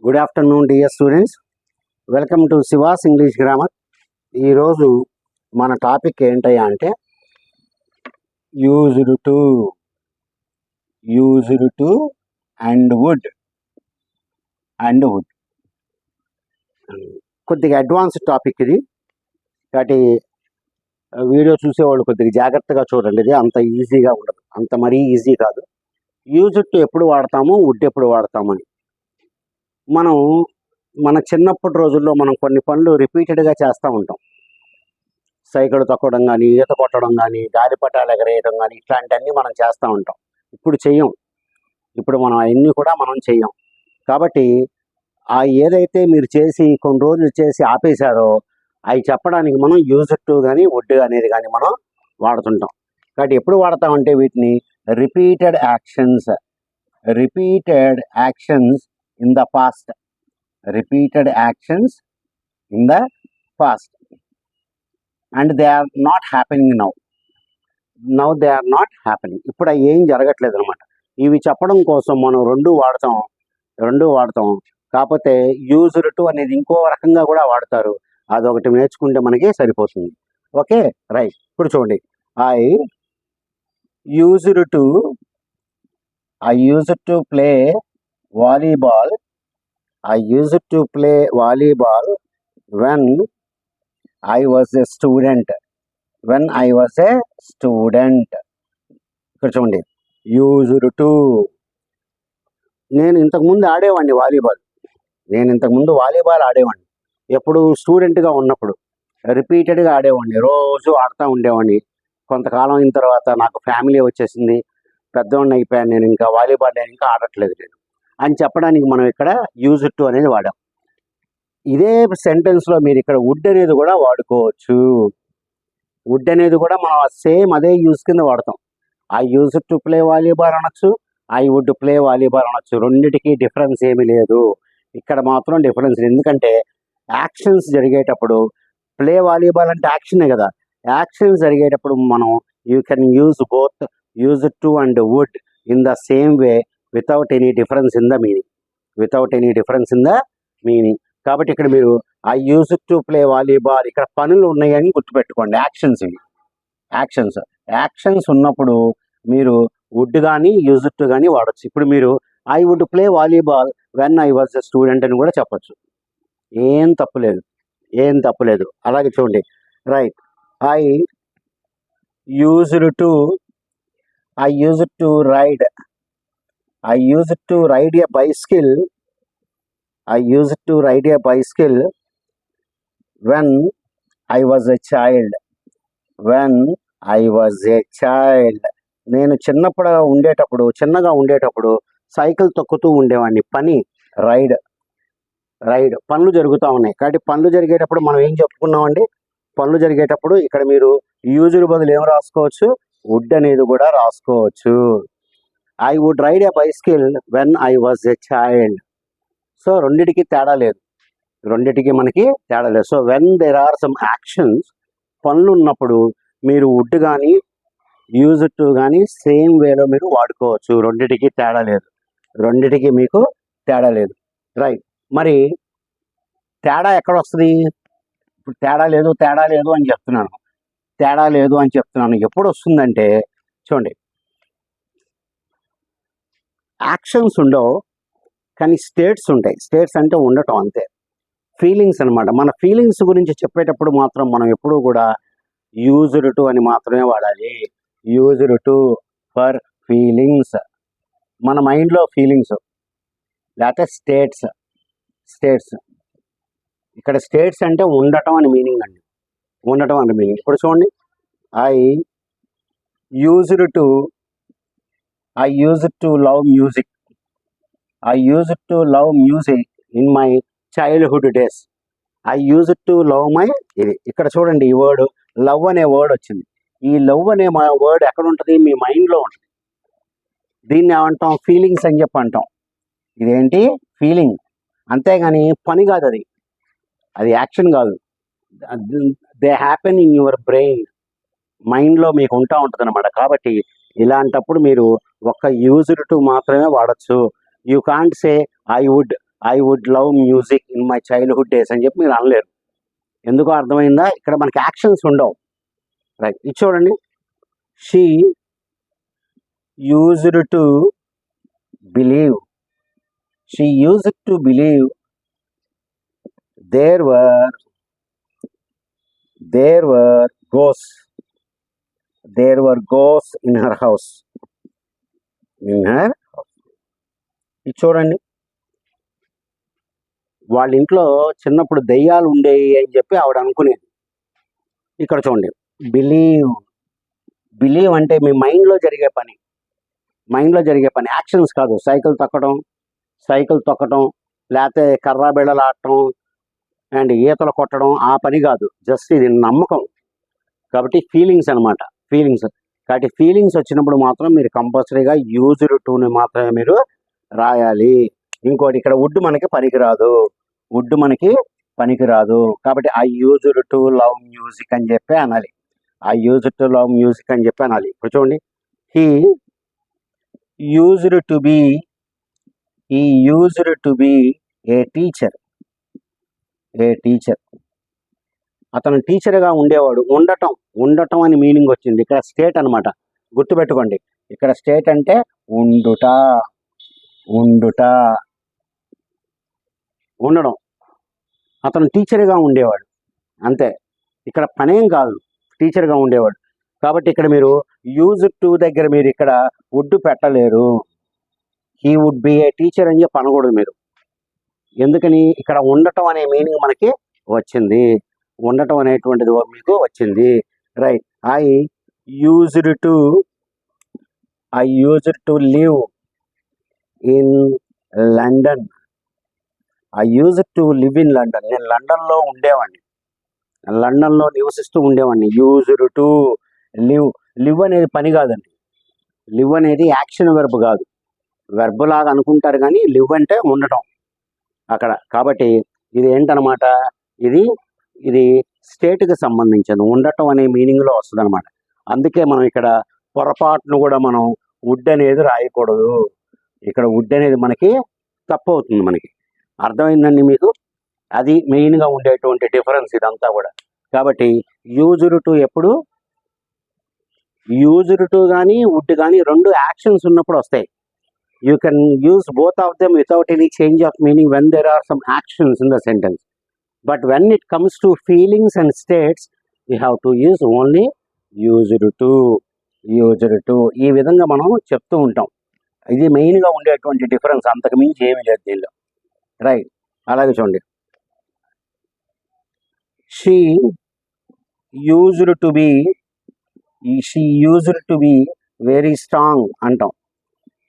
Good afternoon dear students, welcome to she was English grammar. ఈరోజు మన topic ఏంటయ్యా అంటే యూజ్డ్ టు అండ్ వుడ్ కొద్దిగా అడ్వాన్స్డ్ టాపిక్ ఇది. కాబట్టి వీడియో చూసేవాళ్ళు కొద్దిగా జాగ్రత్తగా చూడండి. ఇది అంత ఈజీగా ఉండదు, అంత మరీ ఈజీ కాదు. యూజ్డ్ టు ఎప్పుడు వాడతాము, వుడ్ ఎప్పుడు వాడతామని. మనం మన చిన్నప్పటి రోజుల్లో మనం కొన్ని పనులు రిపీటెడ్గా చేస్తూ ఉంటాం. సైకిల్ తొక్కడం కానీ, ఈత కొట్టడం కానీ, గాలిపటాలు ఎగరేయడం కానీ, ఇట్లాంటివన్నీ మనం చేస్తూ ఉంటాం. ఇప్పుడు చెయ్యం, ఇప్పుడు మనం అవన్నీ కూడా మనం చెయ్యం. కాబట్టి ఆ ఏదైతే మీరు చేసి కొన్ని రోజులు చేసి ఆపేశారో అవి చెప్పడానికి మనం యూజ్డ్ టు కానీ వుడ్ అనేది కానీ మనం వాడుతుంటాం. కాబట్టి ఎప్పుడు వాడతామంటే వీటిని repeated actions in the past, repeated actions in the past, and they are not happening now they are not happening. ఇప్పుడు ఏం జరగట్లేదు అనమాట. ఇవి చెప్పడం కోసం మనం రెండు వాడతాం. కాకపోతే యూజ్డ్ టు అనేది ఇంకో రకంగా కూడా వాడతారు. అదొకటి నేర్చుకుంటే మనకి సరిపోతుంది. Okay, right. ఇప్పుడు చూడండి, I used to play volleyball. I used to play volleyball when I was a student. ఇక్కడ చూడండి, యూజ్డ్ టు. నేను ఇంతకుముందు ఆడేవాడిని వాలీబాల్ ఆడేవాడిని. ఎప్పుడు స్టూడెంట్గా ఉన్నప్పుడు రిపీటెడ్గా ఆడేవాడిని, రోజు ఆడుతూ ఉండేవాడిని. కొంతకాలం అయిన తర్వాత నాకు ఫ్యామిలీ వచ్చేసింది, పెద్దవాడిని అయిపోయాను. నేను ఇంకా వాలీబాల్ ఇంకా ఆడట్లేదు నేను అని చెప్పడానికి మనం ఇక్కడ యూజ్డ్ టు అనేది వాడాం. ఇదే సెంటెన్స్లో మీరు ఇక్కడ వుడ్ అనేది కూడా వాడుకోవచ్చు. వుడ్ అనేది కూడా మనం సేమ్ అదే యూజ్ కింద వాడతాం. I used to play volleyball అనొచ్చు, ఐ వుడ్ ప్లే వాలీబాల్ అనొచ్చు. రెండింటికి డిఫరెన్స్ ఏమీ లేదు. ఇక్కడ మాత్రం డిఫరెన్స్, ఎందుకంటే యాక్షన్స్ జరిగేటప్పుడు ప్లే వాలీబాల్ అంటే యాక్షనే కదా. యాక్షన్స్ జరిగేటప్పుడు మనం you can use both used to and would in the same way without any difference in the meaning. కాబట్టి ఇక్కడ మీరు I used to play volleyball, ఇక్కడ పనులు ఉన్నాయని గుర్తుపెట్టుకోండి. యాక్షన్స్ ఉన్నప్పుడు మీరు వుడ్ కానీ యూజ్డ్ టు కానీ వాడచ్చు. ఇప్పుడు మీరు I would play volleyball when I was a student అని కూడా చెప్పచ్చు. ఏం తప్పులేదు. అలాగే చూడండి, right. I used to ride a bicycle. When I was a child. నేను చిన్నగా ఉండేటప్పుడు సైకిల్ తొక్కుతూ ఉండేవాడిని. పని రైడ్ పనులు జరుగుతూ ఉన్నాయి. కాబట్టి పనులు జరిగేటప్పుడు మనం ఏం చెప్పుకున్నామండి, పనులు జరిగేటప్పుడు ఇక్కడ మీరు యూజ్డ్ బదులు ఏం రాసుకోవచ్చు, వుడ్ అనేది కూడా రాసుకోవచ్చు. I would ride a bicycle when I was a child. So రెండిటికి మనకి తేడా లేదు. So when there are some actions, పనులు ఉన్నప్పుడు మీరు వుడ్ కానీ యూజ్డ్ టు కానీ సేమ్ వేలో మీరు వాడుకోవచ్చు. రెండిటికి మీకు తేడా లేదు. రైట్. మరి తేడా ఎక్కడ వస్తుంది? ఇప్పుడు తేడా లేదు అని చెప్తున్నాను. ఎప్పుడు వస్తుందంటే చూడండి, యాక్షన్స్ ఉండవు కానీ స్టేట్స్ ఉంటాయి. స్టేట్స్ అంటే ఉండటం, అంతే. ఫీలింగ్స్ అనమాట. మన ఫీలింగ్స్ గురించి చెప్పేటప్పుడు మాత్రం మనం ఎప్పుడూ కూడా యూజ్డ్ టు అని మాత్రమే వాడాలి. యూజ్డ్ టు ఫర్ ఫీలింగ్స్, మన మైండ్లో ఫీలింగ్స్. లేకపోతే స్టేట్స్. ఇక్కడ స్టేట్స్ అంటే ఉండటం అని మీనింగ్ అండి. ఇప్పుడు చూడండి, I used to love music in my childhood days. ఇది ఇక్కడ చూడండి, ఈ వర్డ్ లవ్ అనే వర్డ్ వచ్చింది. ఈ లవ్ అనే వర్డ్ ఎక్కడ ఉంటుంది? మీ మైండ్లో ఉంటుంది. దీన్ని ఏమంటాం? ఫీలింగ్స్ అని చెప్పి అంటాం. ఇదేంటి? ఫీలింగ్. అంతేగాని పని కాదు, అది యాక్షన్ కాదు. They happen in your brain, మైండ్లో మీకు ఉంటుంది అనమాట. కాబట్టి ఇలాంటప్పుడు మీరు ఒక్క యూజ్డ్ టు మాత్రమే వాడచ్చు. You can't say I would I would love music in my childhood days అని చెప్పి మీరు అనలేరు. ఎందుకో అర్థమైందా? ఇక్కడ మనకి యాక్షన్స్ ఉండవు. రైట్, ఇది చూడండి. She used to believe, she used to believe there were ghosts, there were ghosts in her house. ఇది చూడండి, వాళ్ళ ఇంట్లో చిన్నప్పుడు దెయ్యాలు ఉండేవి అని చెప్పి ఆవిడ అనుకునేది. ఇక్కడ చూడండి, బిలీవ్ అంటే మీ మైండ్లో జరిగే పని, యాక్షన్స్ కాదు. సైకిల్ తొక్కడం లేకపోతే కర్రా బిళ్ళలాడటం అండ్ ఈతలు కొట్టడం, ఆ పని కాదు. జస్ట్ ఇది నమ్మకం. కాబట్టి ఫీలింగ్స్ అనమాట, కాబట్టి ఫీలింగ్స్ వచ్చినప్పుడు మాత్రం మీరు కంపల్సరీగా యూజ్డ్ టుని మాత్రమే మీరు రాయాలి. ఇంకోటి, ఇక్కడ వుడ్ మనకి పనికిరాదు. కాబట్టి I used to love music అని చెప్పి అనాలి. ఇప్పుడు చూడండి, he used to B a teacher. అతను టీచర్గా ఉండేవాడు. ఉండటం అని మీనింగ్ వచ్చింది. ఇక్కడ స్టేట్ అనమాట, గుర్తుపెట్టుకోండి. ఇక్కడ స్టేట్ అంటే ఉండడం. అతను టీచర్గా ఉండేవాడు, అంతే. ఇక్కడ పనేం కాదు, టీచర్గా ఉండేవాడు. కాబట్టి ఇక్కడ మీరు యూజ్ టు దగ్గర మీరు ఇక్కడ వుడ్ పెట్టలేరు. He would be a teacher అని చెప్పి అనకూడదు మీరు. ఎందుకని? ఇక్కడ ఉండటం అనే మీనింగ్ మనకి వచ్చింది, ఉండటం అనేటువంటిది మీకు వచ్చింది. Right, I used to live in London. నేను లండన్లో ఉండేవాడిని, లండన్లో నివసిస్తూ ఉండేవాడిని. యూజ్డ్ టు లివ్ అనేది పని కాదండి. లివ్ అనేది యాక్షన్ వెర్బ్ కాదు, వెర్బ్ లాగా అనుకుంటారు, కానీ లివ్ అంటే ఉండటం అక్కడ. కాబట్టి ఇది ఏంటనమాట, ఇది స్టేట్కి సంబంధించింది, ఉండటం అనే మీనింగ్లో వస్తుంది అనమాట. అందుకే మనం ఇక్కడ పొరపాటును కూడా మనం వుడ్ అనేది రాయకూడదు. ఇక్కడ వుడ్ అనేది మనకి తప్పు అవుతుంది. మనకి అర్థమైందండి మీకు? అది మెయిన్గా ఉండేటువంటి డిఫరెన్స్ ఇదంతా కూడా. కాబట్టి యూజ్డ్ టు ఎప్పుడు, యూజ్డ్ టు కానీ వుడ్ కానీ రెండు యాక్షన్స్ ఉన్నప్పుడు వస్తాయి. You can use both of them without any change of meaning when there are some actions in the sentence. But when it comes to feelings and states, we have to use only used to. ఈ విధంగా మనం చెప్తూ ఉంటాం. ఇది మెయిన్గా ఉండేటువంటి difference, అంతకు మించి ఏమీ లేదు దీనిలో. రైట్, అలాగే చూడండి, she used to be very strong అంటాం.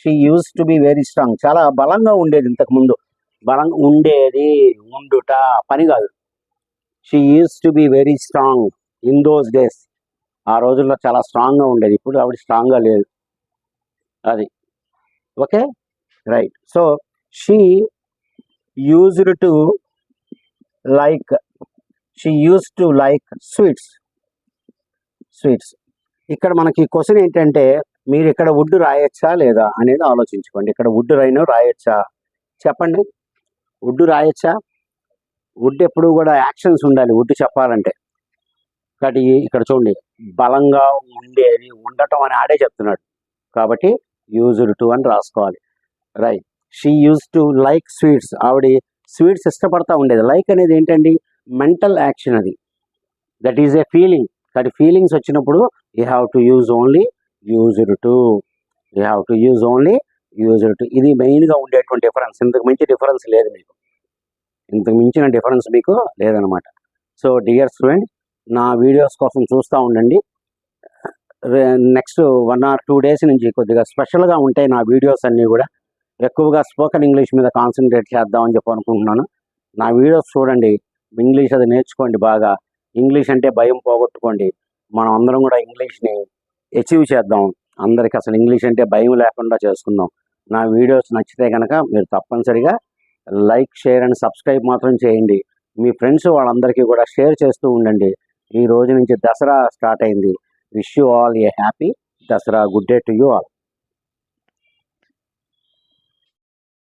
She use to be very strong, చాలా బలంగా ఉండేది ఇంతకుముందు. బలంగా ఉండేది, ఉండుట పని కాదు. She use to be very strong in those days. ఆ రోజుల్లో చాలా స్ట్రాంగ్గా ఉండేది, ఇప్పుడు ఆవిడ స్ట్రాంగ్గా లేదు. అది okay. Right, so she used to like sweets. ఇక్కడ మనకి క్వశ్చన్ ఏంటంటే, మీరు ఇక్కడ వుడ్ రాయొచ్చా లేదా అనేది ఆలోచించుకోండి. ఇక్కడ వుడ్ రాయొచ్చా చెప్పండి. వుడ్ రాయొచ్చా? వుడ్ ఎప్పుడు కూడా యాక్షన్స్ ఉండాలి వుడ్ చెప్పాలంటే. కాబట్టి ఇక్కడ చూడండి, బలంగా ఉండేది, ఉండటం అని ఆడే చెప్తున్నాడు. కాబట్టి యూజ్డ్ టు అని రాసుకోవాలి. Right, she use to like sweets. ఆవిడ స్వీట్స్ ఇష్టపడతా ఉండేది. లైక్ అనేది ఏంటండి, మెంటల్ యాక్షన్. అది దట్ ఈజ్ ఏ ఫీలింగ్. కాబట్టి ఫీలింగ్స్ వచ్చినప్పుడు you have to use only used to. ఇది మెయిన్గా ఉండేటువంటి డిఫరెన్స్. ఇంతకు మించి డిఫరెన్స్ లేదు మీకు, ఇంతకు మించిన డిఫరెన్స్ మీకు లేదనమాట. సో డియర్ స్టూడెంట్, నా వీడియోస్ కోసం చూస్తూ ఉండండి. నెక్స్ట్ 1 or 2 days నుంచి కొద్దిగా స్పెషల్గా ఉంటాయి నా వీడియోస్ అన్నీ కూడా. ఎక్కువగా స్పోకెన్ ఇంగ్లీష్ మీద కాన్సన్ట్రేట్ చేద్దామని చెప్పి అనుకుంటున్నాను. నా వీడియోస్ చూడండి, ఇంగ్లీష్ అది నేర్చుకోండి బాగా. ఇంగ్లీష్ అంటే భయం పోగొట్టుకోండి. మనం అందరం కూడా ఇంగ్లీష్ని అచీవ్ చేద్దాం. అందరికి అసలు ఇంగ్లీష్ అంటే భయం లేకుండా చేసుకుందాం. నా వీడియోస్ నచ్చితే కనుక మీరు తప్పనిసరిగా లైక్, షేర్ అండ్ సబ్స్క్రైబ్ మాత్రం చేయండి. మీ ఫ్రెండ్స్ వాళ్ళందరికీ కూడా షేర్ చేస్తూ ఉండండి. ఈ రోజు నుంచి దసరా స్టార్ట్ అయింది. Wish you all A happy Dasara. Good day to you all.